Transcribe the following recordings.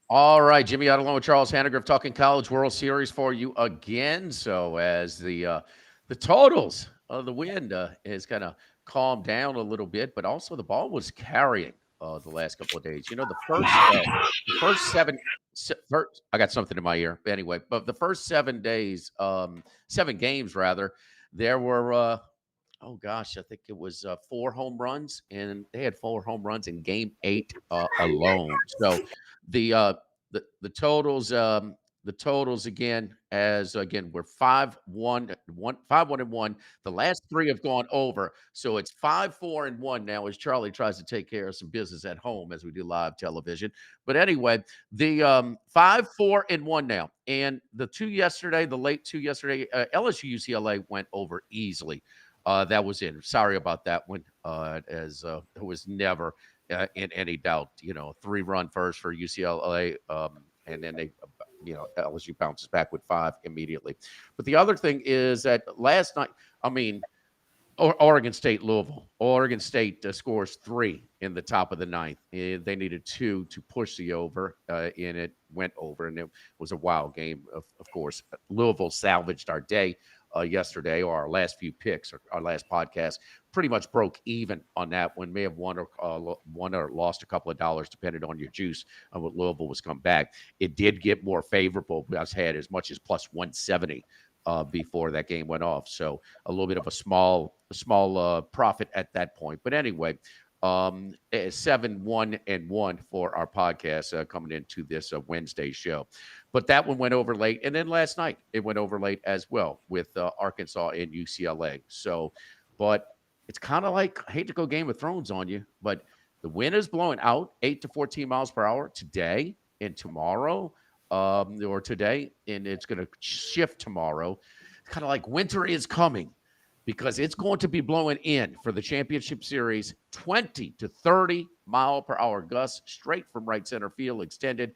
All right, Jimmy Ott Charles Hanagriff talking College World Series for you again. So as the totals of the wind is kind of calmed down a little bit, but also the ball was carrying the last couple of days. You know, the first first, I got something in my ear. But anyway, but the first 7 days, 7 games rather, there were oh gosh, I think it was 4 home runs, and they had 4 home runs in Game 8 alone. So the uh, the totals the totals again as again we're 5-1 and 1. The last three have gone over, so it's 5-4 and 1 now as Charlie tries to take care of some business at home as we do live television. But anyway, the 5-4 and 1 now, and the two yesterday, the late two yesterday, LSU UCLA went over easily. That was in. Sorry about that one. As It was never in any doubt. 3-run first for UCLA, and then LSU bounces back with 5 immediately. But the other thing is that last night, I mean, Oregon State, Louisville. Oregon State scores 3 in the top of the ninth. They needed 2 to push the over, and it went over, and it was a wild game. Of course, Louisville salvaged our day yesterday, or our last few picks, or our last podcast. Pretty much broke even on that one. May have won or lost a couple of dollars, depending on your juice on what Louisville was come back. It did get more favorable. I had as much as plus 170 before that game went off. So a little bit of a small profit at that point. But anyway, 7-1-1 for our podcast coming into this Wednesday show. But that one went over late. And then last night, it went over late as well with Arkansas and UCLA. So, but it's kind of like, I hate to go Game of Thrones on you, but the wind is blowing out 8 to 14 miles per hour today and tomorrow, or today, and it's going to shift tomorrow. Kind of like winter is coming because it's going to be blowing in for the championship series 20 to 30 mile per hour gusts straight from right center field, extended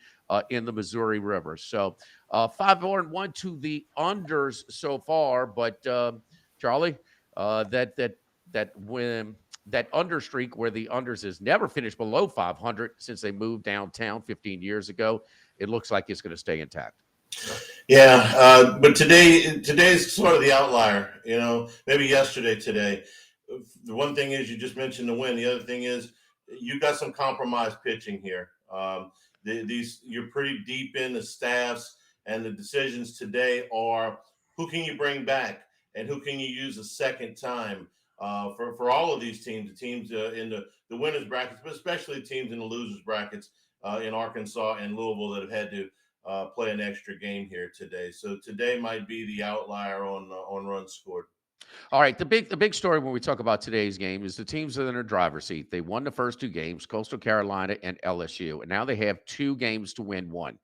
in the Missouri River. So 5-4-1 to the unders so far, but Charlie, that under streak where the unders has never finished below 500 since they moved downtown 15 years ago, it looks like it's going to stay intact. Yeah, but today's sort of the outlier. Maybe today. The one thing is you just mentioned the win. The other thing is you got some compromised pitching here. These you're pretty deep in the staffs, and the decisions today are who can you bring back and who can you use a second time. For all of these teams, the teams in the winners brackets, but especially teams in the losers brackets in Arkansas and Louisville that have had to play an extra game here today. So today might be the outlier on runs scored. All right, the big story when we talk about today's game is the teams that are in the driver's seat. They won the first 2 games, Coastal Carolina and LSU, and now they have 2 games to win one.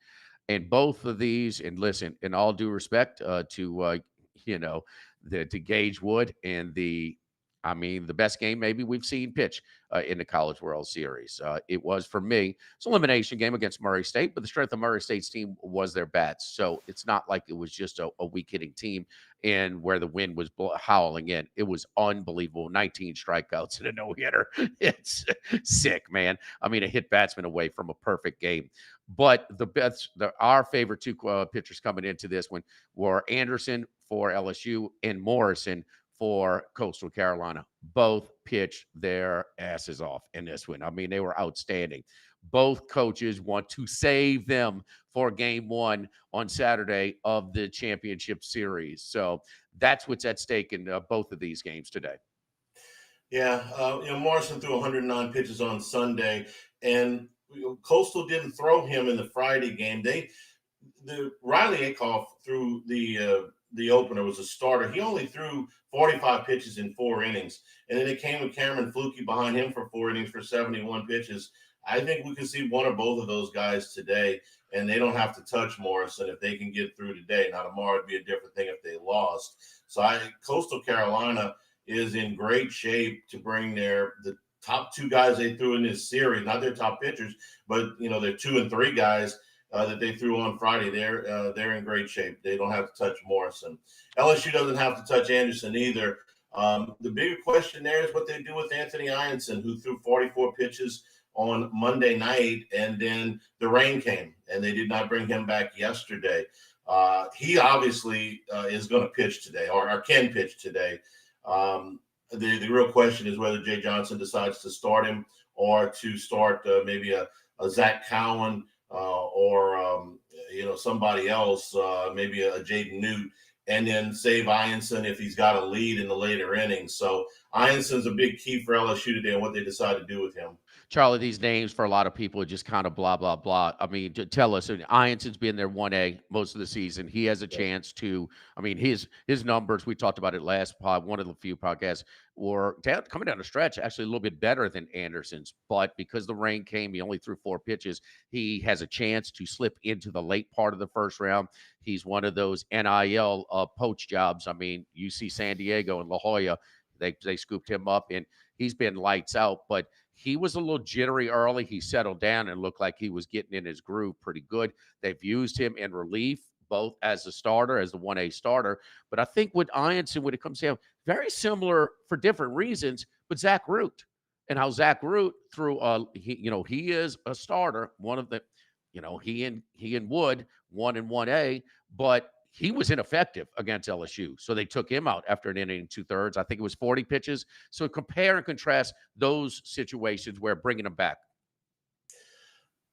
And both of these, and listen, in all due respect to you know to Gage Wood and the best game maybe we've seen pitch in the College World Series. It was, for me, it's an elimination game against Murray State, but the strength of Murray State's team was their bats. So it's not like it was just a weak hitting team and where the wind was howling in. It was unbelievable. 19 strikeouts and a no hitter. It's sick, man. I mean, a hit batsman away from a perfect game. But our favorite 2 pitchers coming into this one were Anderson for LSU and Morrison for Coastal Carolina. Both pitched their asses off in this one. I mean, they were outstanding. Both coaches want to save them for game one on Saturday of the championship series. So that's what's at stake in both of these games today. Yeah, Morrison threw 109 pitches on Sunday, and Coastal didn't throw him in the Friday game. The Riley Akoff threw the opener, was a starter. He only threw 45 pitches in 4 innings, and then it came with Cameron Flukie behind him for 4 innings for 71 pitches. I think we can see one or both of those guys today, and they don't have to touch Morrison if they can get through today. Now tomorrow would be a different thing if they lost. So Coastal Carolina is in great shape to bring the top 2 guys they threw in this series, not their top pitchers, but their 2 and 3 guys that they threw on Friday. They're in great shape. They don't have to touch Morrison. LSU doesn't have to touch Anderson either. The bigger question there is what they do with Anthony Ianson, who threw 44 pitches on Monday night, and then the rain came, and they did not bring him back yesterday. He obviously is going to pitch today, or can pitch today. The real question is whether Jay Johnson decides to start him or to start maybe a Zach Cowan or somebody else, maybe a Jaden Newt, and then save Ianson if he's got a lead in the later innings. So Ianson's a big key for LSU today and what they decide to do with him. Charlie, these names for a lot of people are just kind of blah, blah, blah. I mean, to tell us, Ianson's been there 1A most of the season. He has a chance to, I mean, his numbers, we talked about it last pod, one of the few podcasts, were coming down the stretch, actually a little bit better than Anderson's. But because the rain came, he only threw 4 pitches. He has a chance to slip into the late part of the first round. He's one of those NIL poach jobs. I mean, you see San Diego and La Jolla, they scooped him up, and he's been lights out. But he was a little jittery early. He settled down and looked like he was getting in his groove pretty good. They've used him in relief, both as a starter, as the 1A starter. But I think with Ianson, when it comes down, very similar for different reasons, but Zach Root and how Zach Root threw, he is a starter, one of the, he and Wood, 1 and 1A, but he was ineffective against LSU. So they took him out after an inning and 2/3. I think it was 40 pitches. So compare and contrast those situations where bringing him back.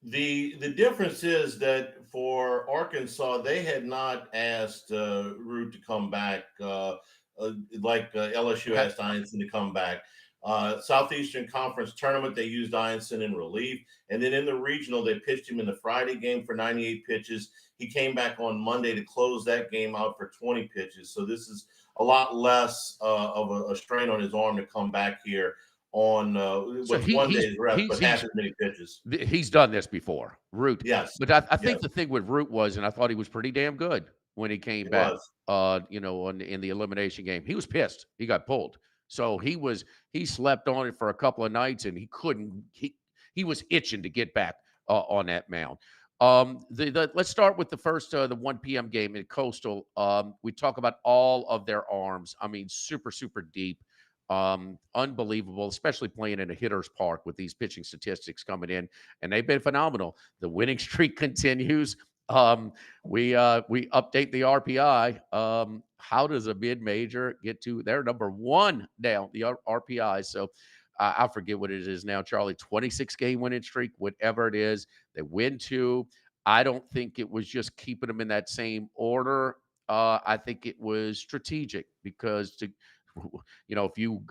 The difference is that for Arkansas, they had not asked Root to come back like LSU asked Ianson to come back. Southeastern Conference tournament, they used Ianson in relief. And then in the regional, they pitched him in the Friday game for 98 pitches. He came back on Monday to close that game out for 20 pitches. So this is a lot less of a strain on his arm to come back here on with 1 day's rest, but half as many pitches. He's done this before, Root. Yes. But I think the thing with Root was, and I thought he was pretty damn good when he came back, in the elimination game. He was pissed. He got pulled. So he slept on it for a couple of nights, and he was itching to get back on that mound. Let's start with the first the 1 p.m. game in Coastal. We talk about all of their arms. I mean, super, super deep. Unbelievable, especially playing in a hitter's park with these pitching statistics coming in, and they've been phenomenal. The winning streak continues. We update the RPI. How does a mid-major get to their number 1 now, the RPI? So I forget what it is now, Charlie, 26-game winning streak, whatever it is. They win 2. I don't think it was just keeping them in that same order. I think it was strategic because if you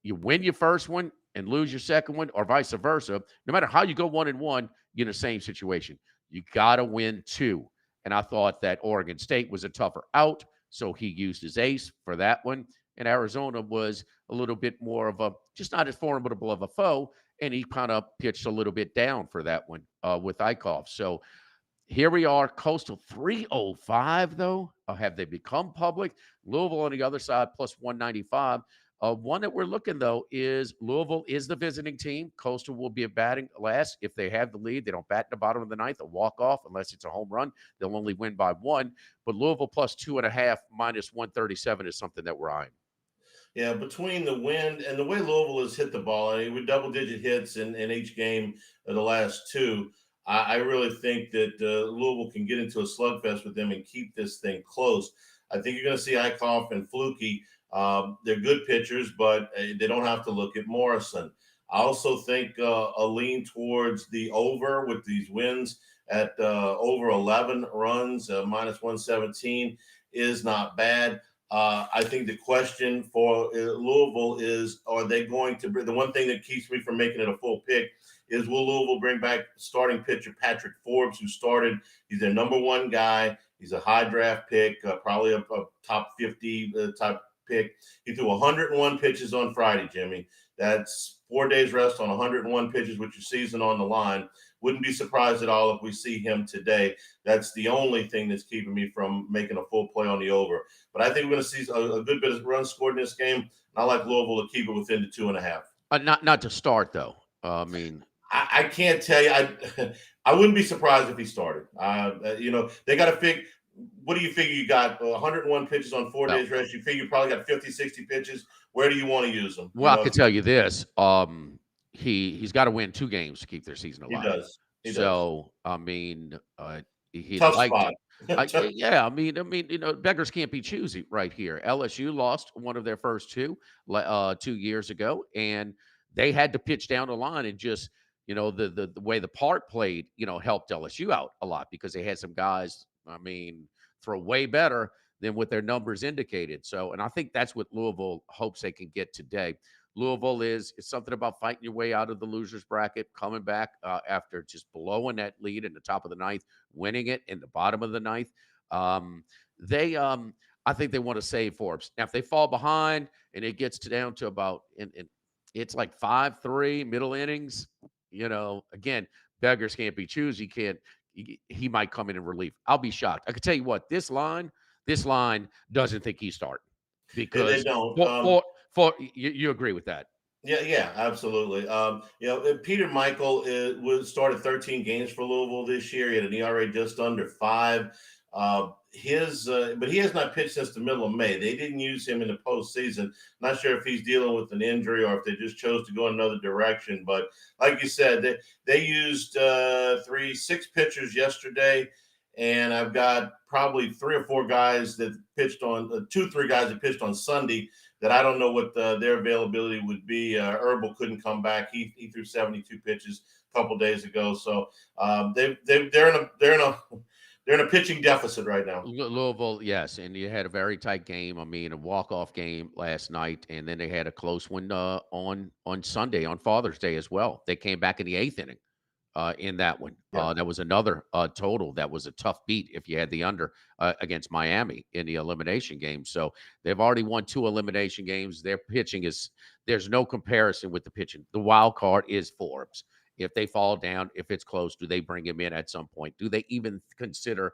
win your first one and lose your second one, or vice versa, no matter how you go 1 and 1, you're in the same situation. You got to win 2. And I thought that Oregon State was a tougher out, so he used his ace for that one. And Arizona was a little bit more of just not as formidable of a foe, and he kind of pitched a little bit down for that one with Eichhoff. So here we are, Coastal 305, though. Have they become public? Louisville on the other side, plus 195. One that we're looking, though, is Louisville is the visiting team. Coastal will be batting last. If they have the lead, they don't bat in the bottom of the ninth, a walk-off, unless it's a home run. They'll only win by 1. But Louisville plus 2.5, minus 137 is something that we're eyeing. Yeah, between the wind and the way Louisville has hit the ball, with double-digit hits in each game of the last 2, I really think that Louisville can get into a slugfest with them and keep this thing close. I think you're going to see Eichhoff and Fluky. They're good pitchers, but they don't have to look at Morrison. I also think a lean towards the over with these wins at over 11 runs, minus 117 is not bad. I think the question for Louisville is, are they going to bring – the one thing that keeps me from making it a full pick is, will Louisville bring back starting pitcher Patrick Forbes, who started – he's their number 1 guy. He's a high draft pick, probably a top 50 type pick. He threw 101 pitches on Friday, Jimmy. That's 4 days rest on 101 pitches with your season on the line. Wouldn't be surprised at all if we see him today. That's the only thing that's keeping me from making a full play on the over. But I think we're going to see a good bit of runs scored in this game. And I like Louisville to keep it within the 2.5. Not to start, though. I can't tell you. I wouldn't be surprised if he started. They got to figure. What do you figure you got? 101 pitches on 4 days rest. You figure you probably got 50, 60 pitches. Where do you want to use them? Well, I can tell you this. he's got to win 2 games to keep their season He alive. does. He does. So, I mean, he'd Tough like spot. to. Yeah, I mean, beggars can't be choosy right here. LSU lost one of their first 2 2 years ago, and they had to pitch down the line and just, the way the part played, helped LSU out a lot because they had some guys, I mean, throw way better than what their numbers indicated. So, and I think that's what Louisville hopes they can get today. Louisville is it's something about fighting your way out of the losers bracket, coming back after just blowing that lead in the top of the ninth, winning it in the bottom of the ninth. They, I think they want to save Forbes. Now, if they fall behind and it gets down to about, and it's like 5-3 middle innings, again, beggars can't be choosy. Can't he might come in relief. I'll be shocked. I can tell you what, this line doesn't think he's starting They because don't. you agree with that. Yeah, yeah, absolutely. Peter Michael was started 13 games for Louisville this year. He had an ERA just under 5. But he has not pitched since the middle of May. They didn't use him in the postseason. Not sure if he's dealing with an injury or if they just chose to go another direction. But like you said, they used 6 pitchers yesterday, and I've got probably 3 or 4 guys that pitched on 3 guys that pitched on Sunday that I don't know what their availability would be. Herbal couldn't come back. He threw 72 pitches a couple days ago. So they're in a pitching deficit right now. Louisville, yes, and you had a very tight game. I mean, a walk-off game last night, and then they had a close one on Sunday, on Father's Day as well. They came back in the 8th inning in that one. Yeah. That was another total. That was a tough beat if you had the under against Miami in the elimination game. So they've already won 2 elimination games. Their pitching there's no comparison with the pitching. The wild card is Forbes. If they fall down, if it's close, do they bring him in at some point? Do they even consider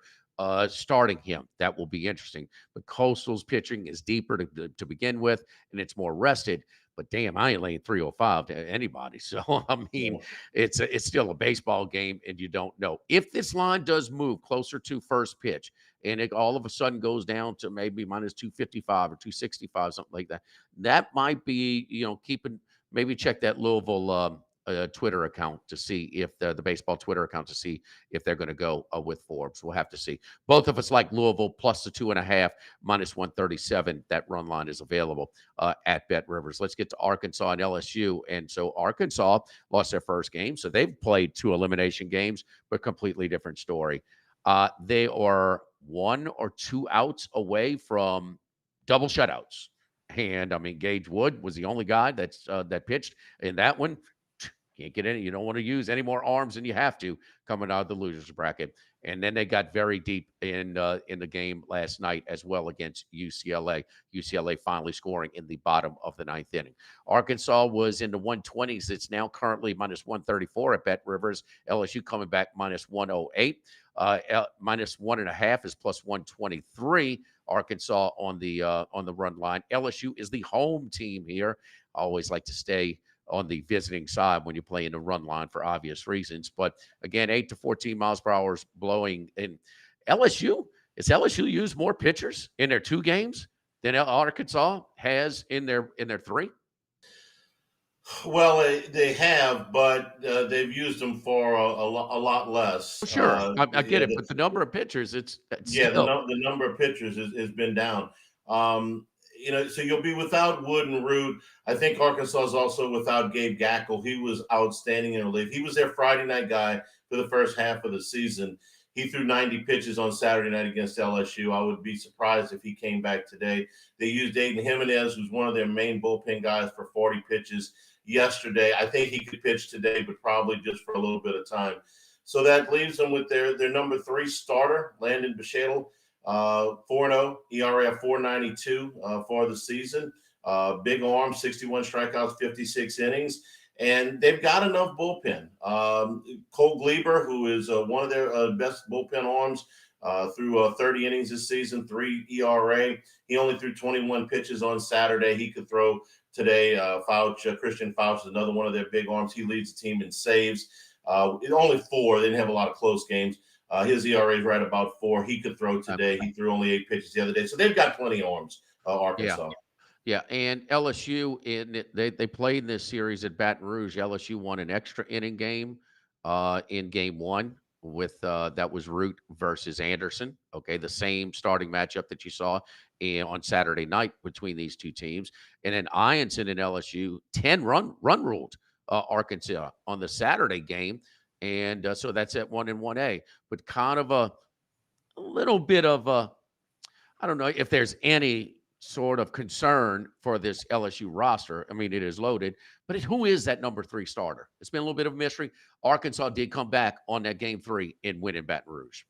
starting him? That will be interesting. But Coastal's pitching is deeper to begin with, and it's more rested. But damn, I ain't laying 305 to anybody. So I mean, Yeah. it's still a baseball game, and you don't know if this line does move closer to first pitch, and it all of a sudden goes down to maybe minus 255 or 265, something like that. That might be keeping maybe check that Louisville. Twitter account to see if the baseball Twitter account to see if they're going to go with Forbes. We'll have to see. Both of us like Louisville plus the 2.5 minus 137. That run line is available at Bet Rivers. Let's get to Arkansas and LSU. And so Arkansas lost their first game, so they've played 2 elimination games, but completely different story. They are 1 or 2 outs away from double shutouts. And I mean, Gage Wood was the only guy that pitched in that one. Can't get any. You don't want to use any more arms than you have to coming out of the losers bracket. And then they got very deep in the game last night as well against UCLA. UCLA finally scoring in the bottom of the 9th inning. Arkansas was in the 120s. It's now currently minus 134 at Bet Rivers. LSU coming back minus 108. Minus 1.5 is plus 123. Arkansas on the run line. LSU is the home team here. I always like to stay on the visiting side when you play in the run line for obvious reasons. But again, 8 to 14 miles per hour is blowing. And LSU used more pitchers in their 2 games than Arkansas has in their 3? Well, they have, but they've used them for a lot less. Well, sure, I get it, but the number of pitchers, it's Yeah, still. the number of pitchers has been down. So you'll be without Wood and Root. I think Arkansas is also without Gabe Gackle. He was outstanding in relief. He was their Friday night guy for the first half of the season. He threw 90 pitches on Saturday night against LSU. I would be surprised if he came back today. They used Aiden Jimenez, who's one of their main bullpen guys, for 40 pitches yesterday. I think he could pitch today, but probably just for a little bit of time. So that leaves them with their number 3 starter, Landon Bichette, 4-0, ERA of 4.92 for the season. Big arm, 61 strikeouts, 56 innings. And they've got enough bullpen. Cole Gleber, who is one of their best bullpen arms, through 30 innings this season, 3 ERA. He only threw 21 pitches on Saturday. He could throw today. Christian Fouch is another one of their big arms. He leads the team in saves. Only 4. They didn't have a lot of close games. His ERA is right about 4. He could throw today. He threw only 8 pitches the other day. So they've got plenty of arms, Arkansas. Yeah, and LSU they played this series at Baton Rouge. LSU won an extra inning game in game one with that was Root versus Anderson. Okay, the same starting matchup that you saw on Saturday night between these two teams, and then Ianson and LSU 10 run ruled Arkansas on the Saturday game, and so that's at 1-1A. But kind of a little bit of a I don't know if there's any sort of concern for this LSU roster. I mean, it is loaded, but who is that number three starter? It's been a little bit of a mystery. Arkansas did come back on that game three and win in Baton Rouge.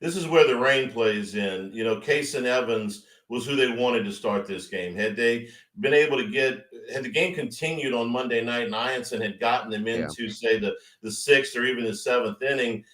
This is where the rain plays in. You know, Case and Evans was who they wanted to start this game. Had they been able to had the game continued on Monday night and Ianson had gotten them Yeah. into, say, the sixth or even the seventh inning,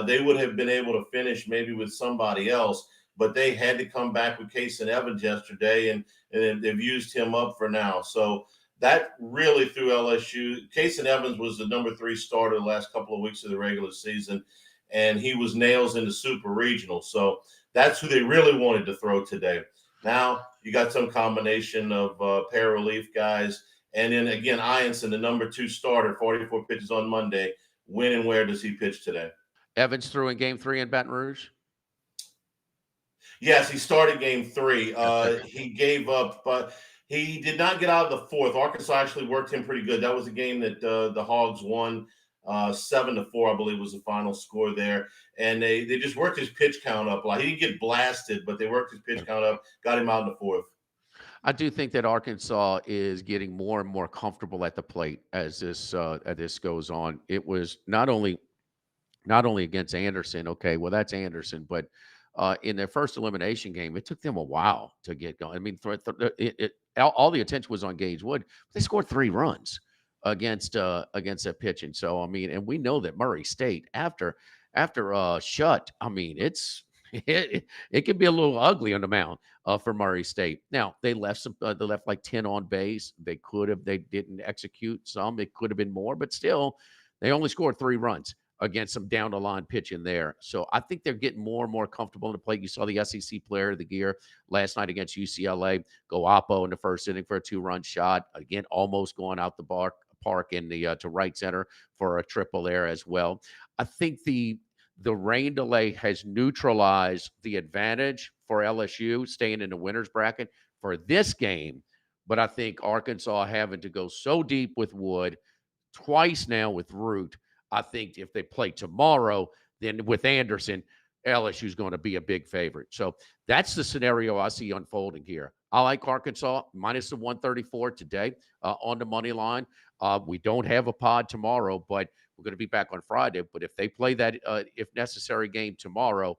they would have been able to finish maybe with somebody else. But they had to come back with Case and Evans yesterday, and they've used him up for now. So that really threw LSU. Case and Evans was the number three starter the last couple of weeks of the regular season, and he was nails in the super regional. So that's who they really wanted to throw today. Now you got some combination of pair relief guys. And then again, Ianson, the number two starter, 44 pitches on Monday. When and where does he pitch today? Evans threw in game three in Baton Rouge. Yes, he started game three. Okay. He gave up, but he did not get out of the fourth. Arkansas actually worked him pretty good. That was a game that the Hogs won 7-4, I believe was the final score there. And they just worked his pitch count up a lot. He didn't get blasted, but they worked his pitch count up, got him out in the fourth. I do think that Arkansas is getting more and more comfortable at the plate as this goes on. It was not only against Anderson. Okay, well that's Anderson, but in their first elimination game, it took them a while to get going. I mean, all the attention was on Gage Wood. They scored 3 runs against that pitching. So I mean, and we know that Murray State after shut. I mean, it can be a little ugly on the mound for Murray State. Now they left like 10 on base. They didn't execute some. It could have been more, but still, they only scored 3 runs against some down the line pitching there. So I think they're getting more and more comfortable in the plate. You saw the SEC player of the year last night against UCLA go oppo in the first inning for a 2-run shot. Again, almost going out the park in the to right center for a triple there as well. I think the rain delay has neutralized the advantage for LSU staying in the winner's bracket for this game. But I think Arkansas having to go so deep with Wood twice now with Root. I think if they play tomorrow, then with Anderson, LSU is going to be a big favorite. So that's the scenario I see unfolding here. I like Arkansas minus the 134 today on the money line. We don't have a pod tomorrow, but we're going to be back on Friday. But if they play that, if necessary, game tomorrow,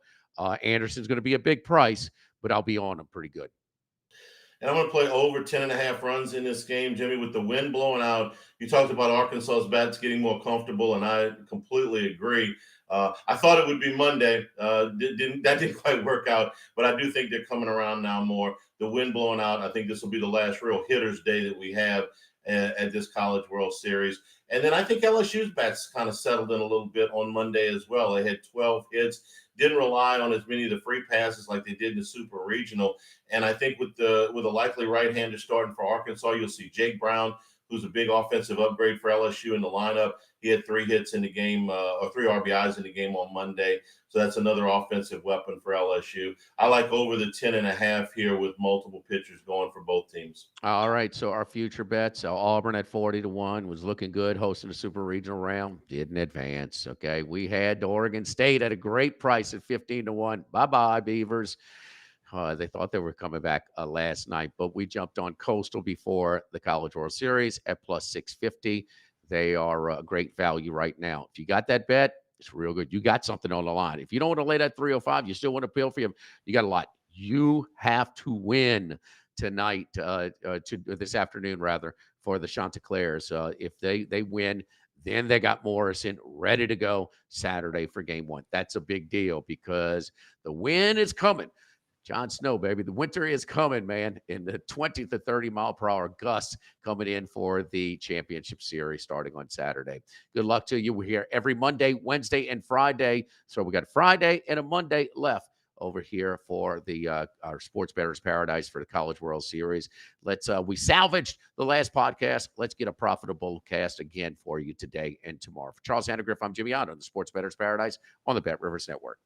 Anderson's going to be a big price, but I'll be on him pretty good. And I'm going to play over 10.5 runs in this game, Jimmy, with the wind blowing out. You talked about Arkansas's bats getting more comfortable, and I completely agree. I thought it would be Monday. That didn't quite work out, but I do think they're coming around now more. The wind blowing out, I think this will be the last real hitter's day that we have at this College World Series. And then I think LSU's bats kind of settled in a little bit on Monday as well. They had 12 hits, didn't rely on as many of the free passes like they did in the Super Regional. And I think with a likely right-hander starting for Arkansas, you'll see Jake Brown, who's a big offensive upgrade for LSU in the lineup. He had 3 hits in the game, or 3 RBIs in the game on Monday. So that's another offensive weapon for LSU. I like over the 10.5 here with multiple pitchers going for both teams. All right, so our future bets: Auburn at 40-1 was looking good, hosting the Super Regional round, didn't advance. Okay, we had Oregon State at a great price at 15-1. Bye bye, Beavers. They thought they were coming back last night, but we jumped on Coastal before the College World Series at plus 650. They are a great value right now. If you got that bet, it's real good. You got something on the line. If you don't want to lay that 305, you still want to appeal for him. You got a lot. You have to win tonight, this afternoon rather, for the Chanticleers. If they win, then they got Morrison ready to go Saturday for game 1. That's a big deal because the win is coming. Jon Snow, baby. The winter is coming, man. In the 20 to 30 mile per hour gusts coming in for the championship series starting on Saturday. Good luck to you. We're here every Monday, Wednesday, and Friday. So we got Friday and a Monday left over here for the our Sports Bettors Paradise for the College World Series. We salvaged the last podcast. Let's get a profitable cast again for you today and tomorrow. For Charles Hanagriff, I'm Jimmy Ott on the Sports Bettors Paradise on the Bet Rivers Network.